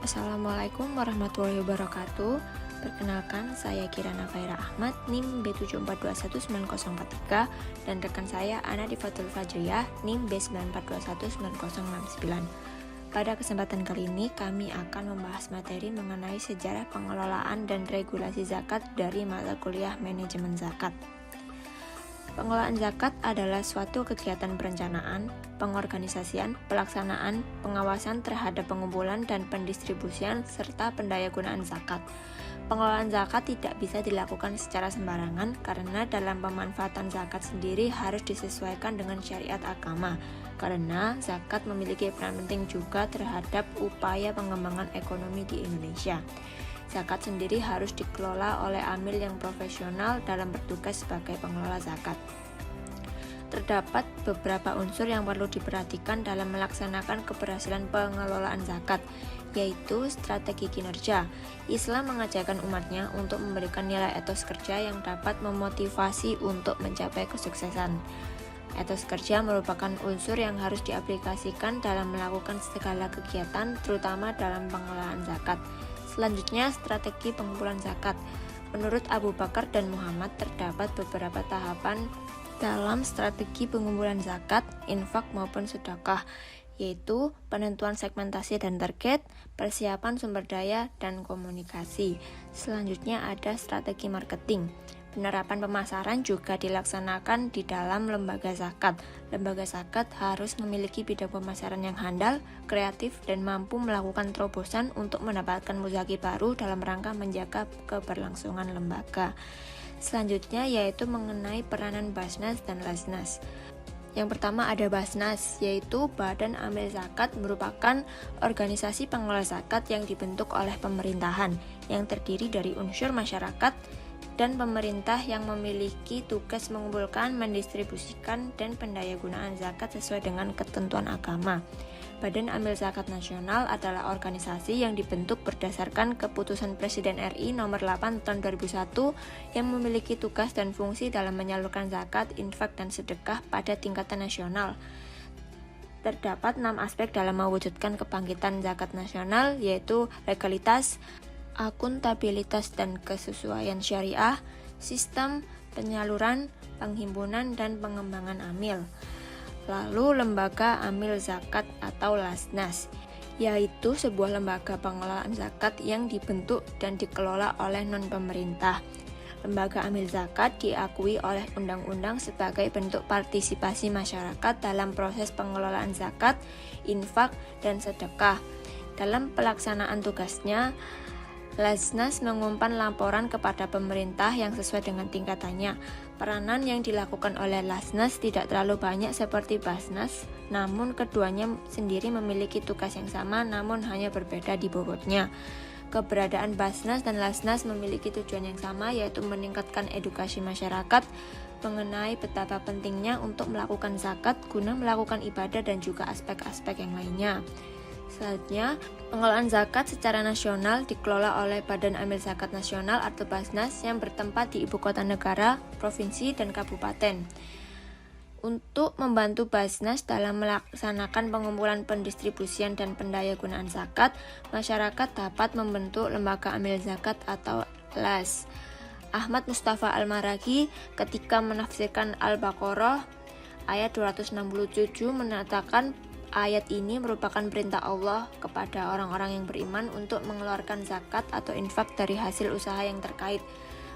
Assalamualaikum warahmatullahi wabarakatuh. Perkenalkan, saya Kirana Faira Ahmad, NIM B74219043, dan rekan saya Ana Difatul Fajriyah, NIM B94219069. Pada kesempatan kali ini, kami akan membahas materi mengenai sejarah pengelolaan dan regulasi zakat dari mata kuliah manajemen zakat. Pengelolaan zakat adalah suatu kegiatan perencanaan, pengorganisasian, pelaksanaan, pengawasan terhadap pengumpulan dan pendistribusian, serta pendayagunaan zakat. Pengelolaan zakat tidak bisa dilakukan secara sembarangan karena dalam pemanfaatan zakat sendiri harus disesuaikan dengan syariat agama, karena zakat memiliki peran penting juga terhadap upaya pengembangan ekonomi di Indonesia. Zakat sendiri harus dikelola oleh amil yang profesional dalam bertugas sebagai pengelola zakat. Terdapat beberapa unsur yang perlu diperhatikan dalam melaksanakan keberhasilan pengelolaan zakat, yaitu strategi kinerja. Islam mengajarkan umatnya untuk memberikan nilai etos kerja yang dapat memotivasi untuk mencapai kesuksesan. Etos kerja merupakan unsur yang harus diaplikasikan dalam melakukan segala kegiatan, terutama dalam pengelolaan zakat. Selanjutnya, strategi pengumpulan zakat. Menurut Abu Bakar dan Muhammad, terdapat beberapa tahapan dalam strategi pengumpulan zakat, infak maupun sedekah, yaitu penentuan segmentasi dan target, persiapan sumber daya, dan komunikasi. Selanjutnya ada strategi marketing. Penerapan pemasaran juga dilaksanakan di dalam lembaga zakat. Lembaga zakat harus memiliki bidang pemasaran yang handal, kreatif, dan mampu melakukan terobosan untuk mendapatkan muzaki baru dalam rangka menjaga keberlangsungan lembaga. Selanjutnya yaitu mengenai peranan Basnas dan Lasnas. Yang pertama ada Basnas, yaitu Badan Amil Zakat, merupakan organisasi pengelola zakat yang dibentuk oleh pemerintahan, yang terdiri dari unsur masyarakat dan pemerintah yang memiliki tugas mengumpulkan, mendistribusikan, dan pendayagunaan zakat sesuai dengan ketentuan agama. Badan Amil Zakat Nasional adalah organisasi yang dibentuk berdasarkan Keputusan Presiden RI Nomor 8 Tahun 2001 yang memiliki tugas dan fungsi dalam menyalurkan zakat, infak, dan sedekah pada tingkatan nasional. Terdapat 6 aspek dalam mewujudkan kebangkitan zakat nasional, yaitu legalitas, akuntabilitas dan kesesuaian syariah, sistem penyaluran, penghimpunan, dan pengembangan amil. Lalu lembaga amil zakat atau Lasnas, yaitu sebuah lembaga pengelolaan zakat yang dibentuk dan dikelola oleh non-pemerintah. Lembaga amil zakat diakui oleh undang-undang sebagai bentuk partisipasi masyarakat dalam proses pengelolaan zakat, infak, dan sedekah. Dalam pelaksanaan tugasnya, Lasnas mengumpan laporan kepada pemerintah yang sesuai dengan tingkatannya. Peranan yang dilakukan oleh Lasnas tidak terlalu banyak seperti Basnas, namun keduanya sendiri memiliki tugas yang sama namun hanya berbeda di bobotnya. Keberadaan Basnas dan Lasnas memiliki tujuan yang sama, yaitu meningkatkan edukasi masyarakat mengenai betapa pentingnya untuk melakukan zakat guna melakukan ibadah dan juga aspek-aspek yang lainnya. Selanjutnya, pengelolaan zakat secara nasional dikelola oleh Badan Amil Zakat Nasional atau Basnas yang bertempat di ibu kota negara, provinsi, dan kabupaten. Untuk membantu Basnas dalam melaksanakan pengumpulan, pendistribusian, dan pendayagunaan zakat, masyarakat dapat membentuk lembaga amil zakat atau LAS. Ahmad Mustafa Al-Maraghi ketika menafsirkan Al-Baqarah ayat 267 menyatakan ayat ini merupakan perintah Allah kepada orang-orang yang beriman untuk mengeluarkan zakat atau infak dari hasil usaha yang terkait,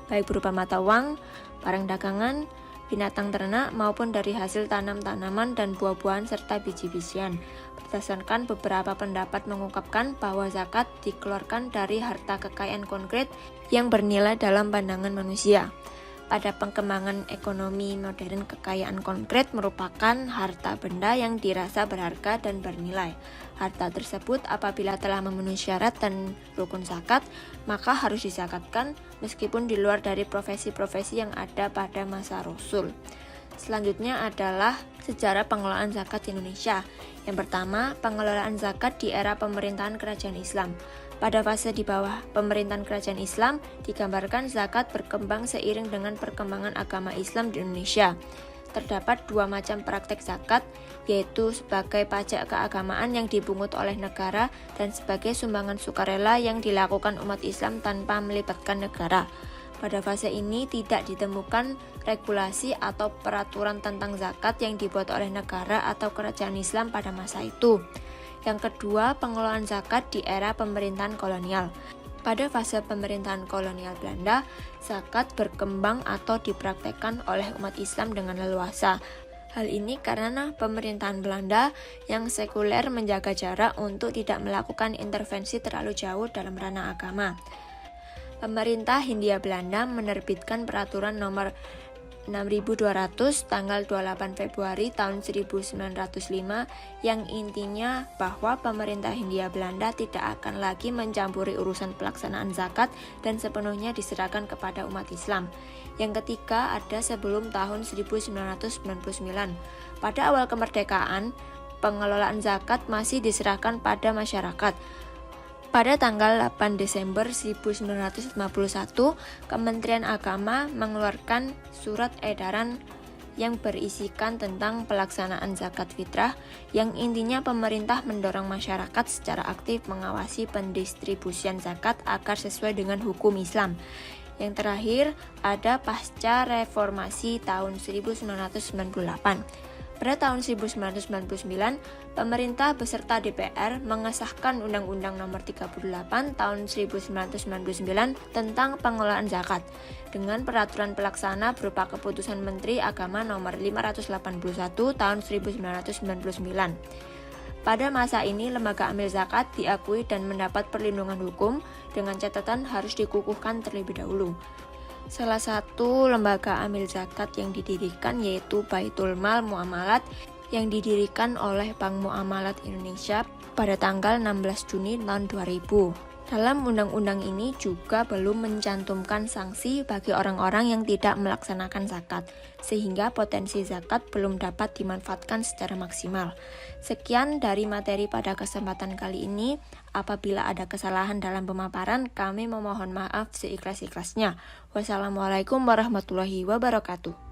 baik berupa mata uang, barang dagangan, binatang ternak, maupun dari hasil tanam-tanaman dan buah-buahan serta biji-bijian. Berdasarkan beberapa pendapat mengungkapkan bahwa zakat dikeluarkan dari harta kekayaan konkret yang bernilai dalam pandangan manusia. Pada pengembangan ekonomi modern, kekayaan konkret merupakan harta benda yang dirasa berharga dan bernilai. Harta tersebut apabila telah memenuhi syarat dan rukun zakat, maka harus dizakatkan meskipun di luar dari profesi-profesi yang ada pada masa Rasul. Selanjutnya adalah sejarah pengelolaan zakat di Indonesia. Yang pertama, pengelolaan zakat di era pemerintahan kerajaan Islam. Pada fase di bawah pemerintahan kerajaan Islam, digambarkan zakat berkembang seiring dengan perkembangan agama Islam di Indonesia. terdapat dua macam praktek zakat, yaitu sebagai pajak keagamaan yang dipungut oleh negara dan sebagai sumbangan sukarela yang dilakukan umat Islam tanpa melibatkan negara. Pada fase ini tidak ditemukan regulasi atau peraturan tentang zakat yang dibuat oleh negara atau kerajaan Islam pada masa itu. Yang kedua, pengelolaan zakat di era pemerintahan kolonial. Pada fase pemerintahan kolonial Belanda, zakat berkembang atau dipraktekkan oleh umat Islam dengan leluasa. Hal ini karena pemerintahan Belanda yang sekuler menjaga jarak untuk tidak melakukan intervensi terlalu jauh dalam ranah agama. Pemerintah Hindia Belanda menerbitkan peraturan nomor 6200 tanggal 28 Februari tahun 1905 yang intinya bahwa pemerintah Hindia Belanda tidak akan lagi mencampuri urusan pelaksanaan zakat dan sepenuhnya diserahkan kepada umat Islam. Yang ketiga ada sebelum tahun 1999. Pada awal kemerdekaan, pengelolaan zakat masih diserahkan pada masyarakat. Pada tanggal 8 Desember 1951, Kementerian Agama mengeluarkan surat edaran yang berisikan tentang pelaksanaan zakat fitrah, yang intinya pemerintah mendorong masyarakat secara aktif mengawasi pendistribusian zakat agar sesuai dengan hukum Islam. Yang terakhir ada pasca reformasi tahun 1998. Pada tahun 1999, pemerintah beserta DPR mengesahkan Undang-Undang Nomor 38 Tahun 1999 tentang pengelolaan zakat dengan peraturan pelaksana berupa Keputusan Menteri Agama Nomor 581 Tahun 1999. Pada masa ini, lembaga amil zakat diakui dan mendapat perlindungan hukum dengan catatan harus dikukuhkan terlebih dahulu. Salah satu lembaga amil zakat yang didirikan yaitu Baitul Mal Muamalat yang didirikan oleh Bank Muamalat Indonesia pada tanggal 16 Juni tahun 2000. Dalam undang-undang ini juga belum mencantumkan sanksi bagi orang-orang yang tidak melaksanakan zakat, sehingga potensi zakat belum dapat dimanfaatkan secara maksimal. Sekian dari materi pada kesempatan kali ini. Apabila ada kesalahan dalam pemaparan, kami memohon maaf seikhlas-ikhlasnya. Wassalamualaikum warahmatullahi wabarakatuh.